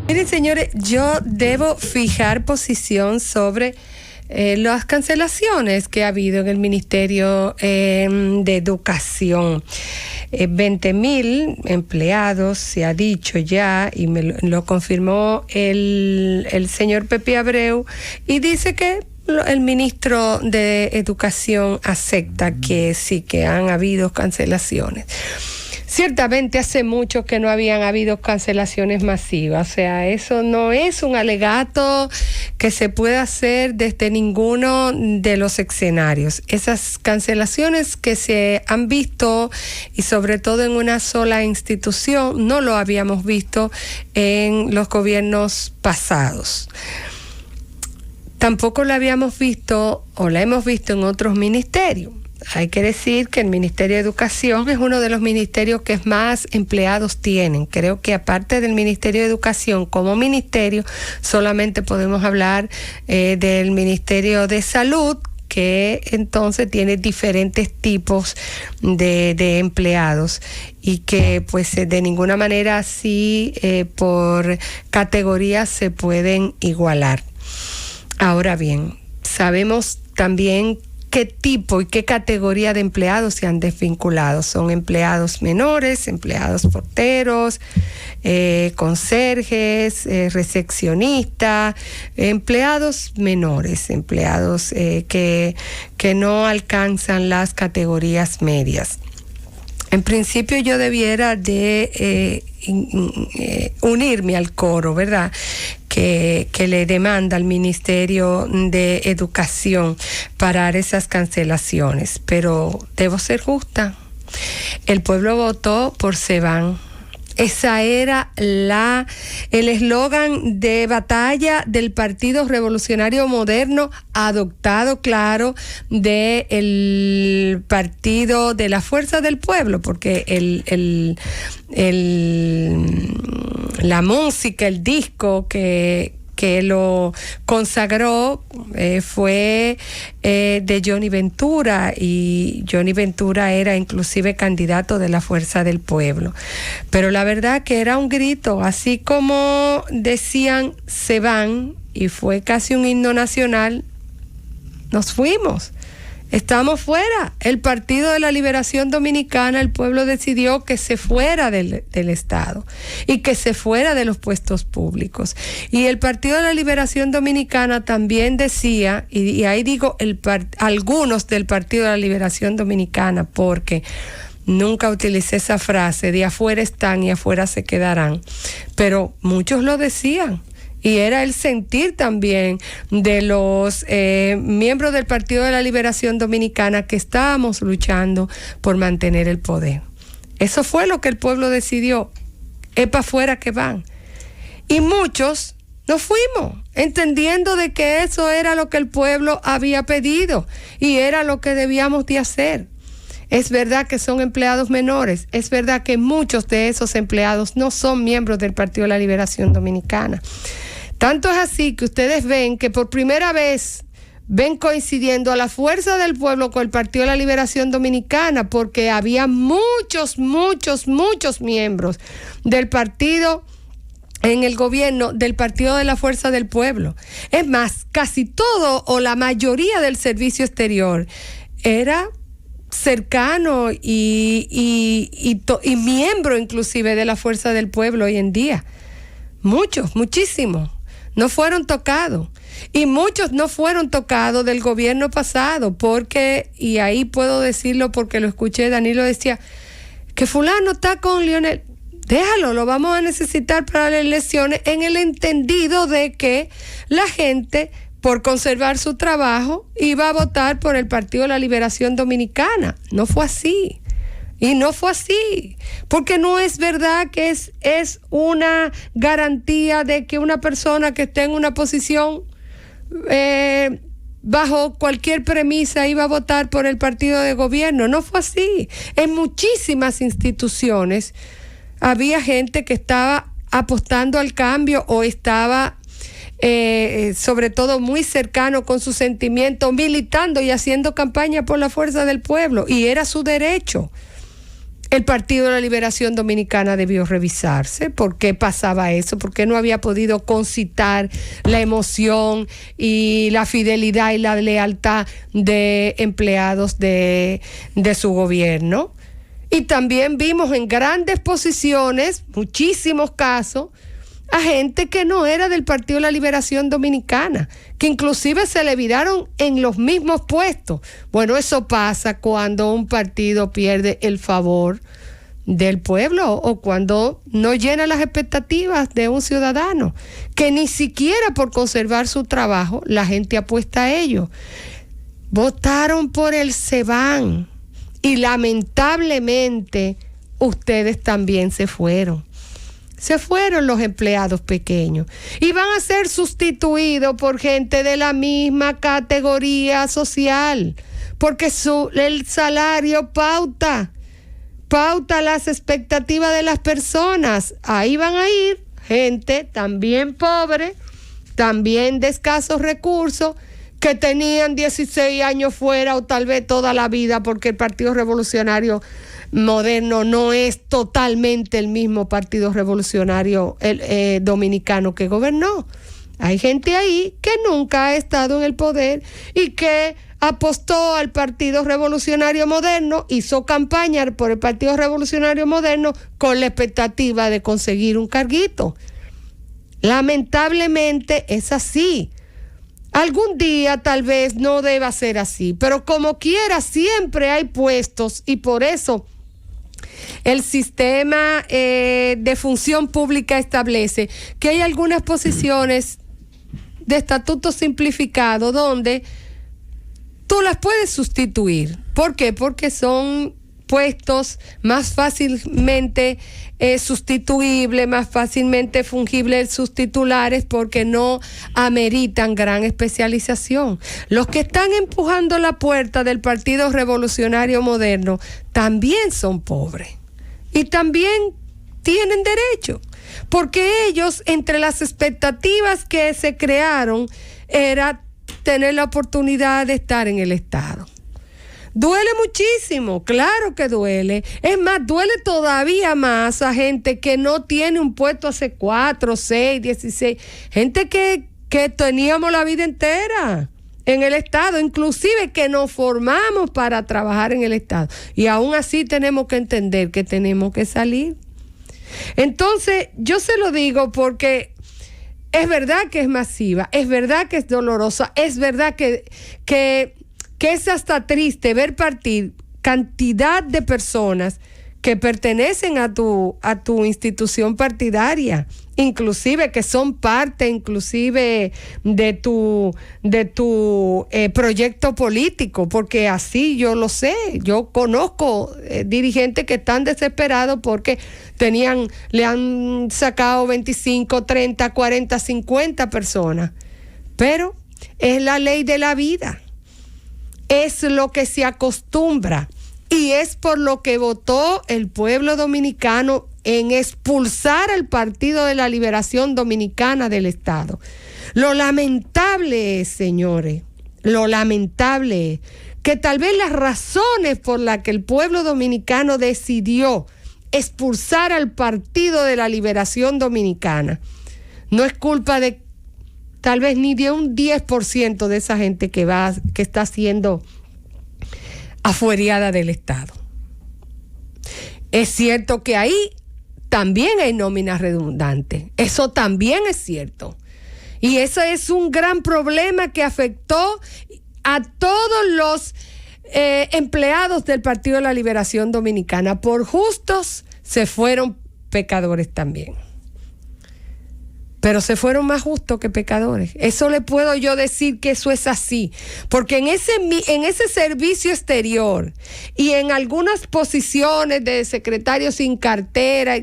Miren, señores, yo debo fijar posición sobre las cancelaciones que ha habido en el Ministerio de Educación. 20,000 empleados, se ha dicho ya, y me lo confirmó el señor Pepe Abreu, y dice que el ministro de Educación acepta que sí, que han habido cancelaciones. Ciertamente hace mucho que no habían habido cancelaciones masivas, o sea, eso no es un alegato que se pueda hacer desde ninguno de los escenarios. Esas cancelaciones que se han visto, y sobre todo en una sola institución, no lo habíamos visto en los gobiernos pasados. Tampoco la habíamos visto o la hemos visto en otros ministerios. Hay que decir que el Ministerio de Educación es uno de los ministerios que más empleados tienen. Creo que aparte del Ministerio de Educación como ministerio, solamente podemos hablar del Ministerio de Salud, que entonces tiene diferentes tipos de empleados y que pues de ninguna manera así por categorías se pueden igualar. Ahora bien, sabemos también qué tipo y qué categoría de empleados se han desvinculado. Son empleados menores, empleados porteros, conserjes, recepcionistas, empleados menores, empleados que no alcanzan las categorías medias. En principio yo debiera de unirme al coro, ¿verdad?, que le demanda al Ministerio de Educación parar esas cancelaciones, pero debo ser justa. El pueblo votó por SEBAN. Esa era el eslogan de batalla del Partido Revolucionario Moderno, adoptado, claro, del Partido de la Fuerza del Pueblo, porque la música, el disco que lo consagró fue de Johnny Ventura, y Johnny Ventura era inclusive candidato de la Fuerza del Pueblo. Pero la verdad que era un grito, así como decían se van, y fue casi un himno nacional, nos fuimos. Estamos fuera. El Partido de la Liberación Dominicana, el pueblo decidió que se fuera del Estado y que se fuera de los puestos públicos. Y el Partido de la Liberación Dominicana también decía, y ahí digo algunos del Partido de la Liberación Dominicana, porque nunca utilicé esa frase de afuera están y afuera se quedarán, pero muchos lo decían. Y era el sentir también de los miembros del Partido de la Liberación Dominicana que estábamos luchando por mantener el poder. Eso fue lo que el pueblo decidió. Es para afuera que van. Y muchos nos fuimos, entendiendo de que eso era lo que el pueblo había pedido y era lo que debíamos de hacer. Es verdad que son empleados menores, es verdad que muchos de esos empleados no son miembros del Partido de la Liberación Dominicana. Tanto es así que ustedes ven que por primera vez ven coincidiendo a la Fuerza del Pueblo con el Partido de la Liberación Dominicana, porque había muchos miembros del partido en el gobierno del Partido de la Fuerza del Pueblo. Es más, casi todo o la mayoría del servicio exterior era cercano y miembro inclusive de la Fuerza del Pueblo hoy en día. Muchísimos no fueron tocados, y muchos no fueron tocados del gobierno pasado, porque, y ahí puedo decirlo porque lo escuché, Danilo decía que fulano está con Leonel, déjalo, lo vamos a necesitar para las elecciones, en el entendido de que la gente, por conservar su trabajo, iba a votar por el Partido de la Liberación Dominicana. No fue así. Y no fue así, porque no es verdad que es una garantía de que una persona que esté en una posición bajo cualquier premisa iba a votar por el partido de gobierno. No fue así. En muchísimas instituciones había gente que estaba apostando al cambio o estaba sobre todo muy cercano con su sentimiento, militando y haciendo campaña por la Fuerza del Pueblo, y era su derecho. El Partido de la Liberación Dominicana debió revisarse. ¿Por qué pasaba eso? ¿Por qué no había podido concitar la emoción y la fidelidad y la lealtad de empleados de su gobierno? Y también vimos en grandes posiciones, muchísimos casos, a gente que no era del Partido de la Liberación Dominicana, que inclusive se le viraron en los mismos puestos. Bueno, eso pasa cuando un partido pierde el favor del pueblo o cuando no llena las expectativas de un ciudadano, que ni siquiera por conservar su trabajo la gente apuesta a ello. Votaron por el SEBAN y lamentablemente ustedes también se fueron. Se fueron los empleados pequeños y van a ser sustituidos por gente de la misma categoría social, porque el salario pauta las expectativas de las personas. Ahí van a ir gente también pobre, también de escasos recursos, que tenían 16 años fuera o tal vez toda la vida, porque el Partido Revolucionario Moderno no es totalmente el mismo Partido Revolucionario dominicano que gobernó. Hay gente ahí que nunca ha estado en el poder y que apostó al Partido Revolucionario Moderno, hizo campaña por el Partido Revolucionario Moderno con la expectativa de conseguir un carguito. Lamentablemente es así. Algún día tal vez no deba ser así, pero como quiera siempre hay puestos y por eso el sistema de función pública establece que hay algunas posiciones de estatuto simplificado donde tú las puedes sustituir. ¿Por qué? Porque son puestos más fácilmente sustituibles, más fácilmente fungibles sus titulares, porque no ameritan gran especialización. Los que están empujando la puerta del Partido Revolucionario Moderno también son pobres y también tienen derecho, porque ellos, entre las expectativas que se crearon, era tener la oportunidad de estar en el Estado. Duele muchísimo, claro que duele. Es más, duele todavía más a gente que no tiene un puesto hace 4, 6, 16. Gente que teníamos la vida entera en el Estado, inclusive que nos formamos para trabajar en el Estado. Y aún así tenemos que entender que tenemos que salir. Entonces, yo se lo digo porque es verdad que es masiva, es verdad que es dolorosa, es verdad que es hasta triste ver partir cantidad de personas que pertenecen a tu institución partidaria, inclusive que son parte inclusive de tu proyecto político, porque así yo lo sé, yo conozco dirigentes que están desesperados porque le han sacado 25, 30, 40, 50 personas, pero es la ley de la vida. Es lo que se acostumbra y es por lo que votó el pueblo dominicano en expulsar al Partido de la Liberación Dominicana del Estado. Lo lamentable es, señores, lo lamentable es que tal vez las razones por las que el pueblo dominicano decidió expulsar al Partido de la Liberación Dominicana no es culpa de tal vez ni de un 10% de esa gente que está siendo afueriada del Estado. Es cierto que ahí también hay nóminas redundantes, eso también es cierto. Y eso es un gran problema que afectó a todos los empleados del Partido de la Liberación Dominicana. Por justos se fueron pecadores también. Pero se fueron más justos que pecadores. Eso le puedo yo decir que eso es así. Porque en ese servicio exterior y en algunas posiciones de secretarios sin cartera,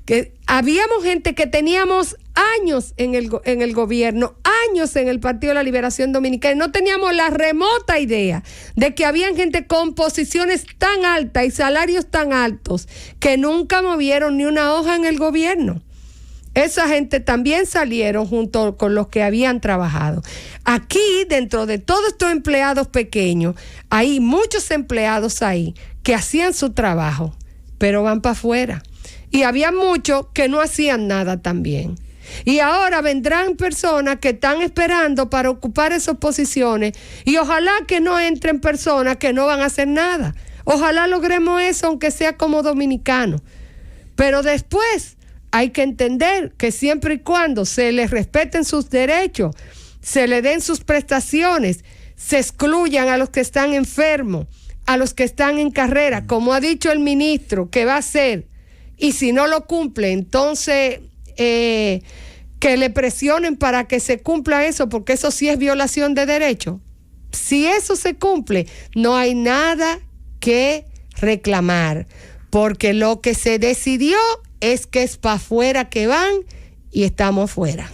que habíamos gente que teníamos años en el gobierno, años en el Partido de la Liberación Dominicana, y no teníamos la remota idea de que habían gente con posiciones tan altas y salarios tan altos que nunca movieron ni una hoja en el gobierno. Esa gente también salieron junto con los que habían trabajado. Aquí, dentro de todos estos empleados pequeños, hay muchos empleados ahí que hacían su trabajo pero van para afuera. Y había muchos que no hacían nada también. Y ahora vendrán personas que están esperando para ocupar esas posiciones y ojalá que no entren personas que no van a hacer nada. Ojalá logremos eso, aunque sea como dominicanos. Pero después hay que entender que siempre y cuando se les respeten sus derechos, se les den sus prestaciones, se excluyan a los que están enfermos, a los que están en carrera, como ha dicho el ministro que va a hacer, y si no lo cumple, entonces que le presionen para que se cumpla eso, porque eso sí es violación de derechos. Si eso se cumple, no hay nada que reclamar, porque lo que se decidió es que es para afuera que van y estamos fuera.